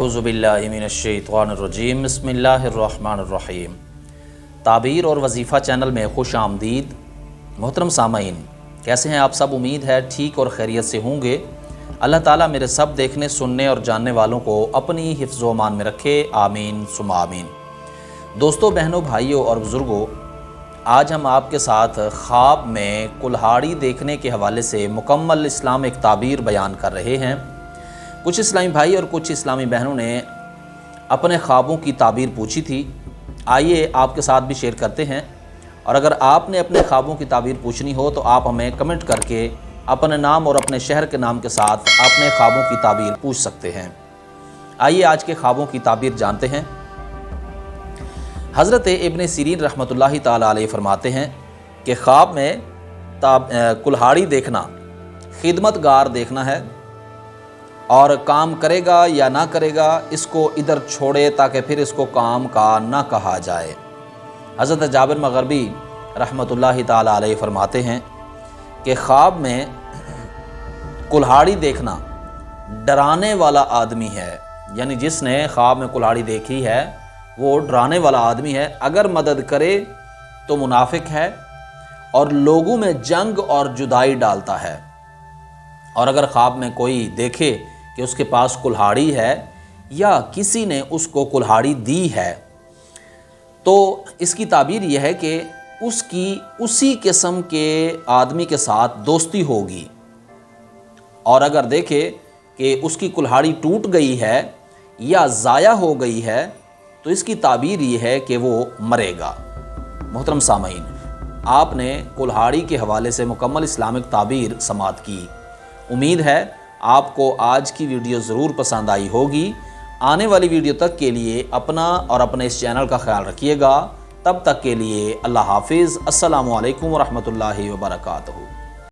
औज़ुबिल्लाहि मिनश्शैतानिर्रजीम बिस्मिल्लाहिर्रहमानिर्रहीम। ताबीर और वजीफ़ा चैनल में खुश आमदीद। मोहतरम सामाईन, कैसे हैं आप सब? उम्मीद है ठीक और खैरियत से होंगे। अल्लाह ताला मेरे सब देखने सुनने और जानने वालों को अपनी हिफ्ज़ व अमान में रखे, आमीन सुम्मा आमीन। दोस्तों, बहनों, भाइयों और बुज़ुर्गों, आज हम आपके साथ ख्वाब में कुल्हाड़ी देखने के हवाले से मुकम्मल इस्लामिक ताबीर बयान कर रहे हैं। कुछ इस्लामी भाई और कुछ इस्लामी बहनों ने अपने ख्वाबों की ताबीर पूछी थी। आइए आपके साथ भी शेयर करते हैं। और अगर आपने अपने ख्वाबों की ताबीर पूछनी हो तो आप हमें कमेंट करके अपने नाम और अपने शहर के नाम के साथ अपने ख्वाबों की ताबीर पूछ सकते हैं। आइए आज के ख्वाबों की ताबीर जानते हैं। हज़रत इब्न सीरीन रहमतुल्लाहि ताला अलैह फरमाते हैं कि ख्वाब में कुल्हाड़ी देखना खिदमतगार देखना है और काम करेगा या ना करेगा इसको इधर छोड़े ताकि फिर इसको काम का ना कहा जाए। हज़रत जाबिर मग़रिबी रहमतुल्लाहि ताला अलैह फरमाते हैं कि ख्वाब में कुल्हाड़ी देखना डराने वाला आदमी है, यानी जिसने ख्वाब में कुल्हाड़ी देखी है वो डराने वाला आदमी है। अगर मदद करे तो मुनाफिक है और लोगों में जंग और जुदाई डालता है। और अगर ख्वाब में कोई देखे कि उसके पास कुल्हाड़ी है या किसी ने उसको कुल्हाड़ी दी है तो इसकी ताबीर यह है कि उसकी उसी किस्म के आदमी के साथ दोस्ती होगी। और अगर देखे कि उसकी कुल्हाड़ी टूट गई है या ज़ाया हो गई है तो इसकी ताबीर ये है कि वो मरेगा। मोहतरम सामाईन, आपने कुल्हाड़ी के हवाले से मुकम्मल इस्लामिक ताबीर समाअत की। उम्मीद है आपको आज की वीडियो ज़रूर पसंद आई होगी। आने वाली वीडियो तक के लिए अपना और अपने इस चैनल का ख्याल रखिएगा। तब तक के लिए अल्लाह हाफिज़। अस्सलामु अलैकुम व रहमतुल्लाहि व बरकातहू।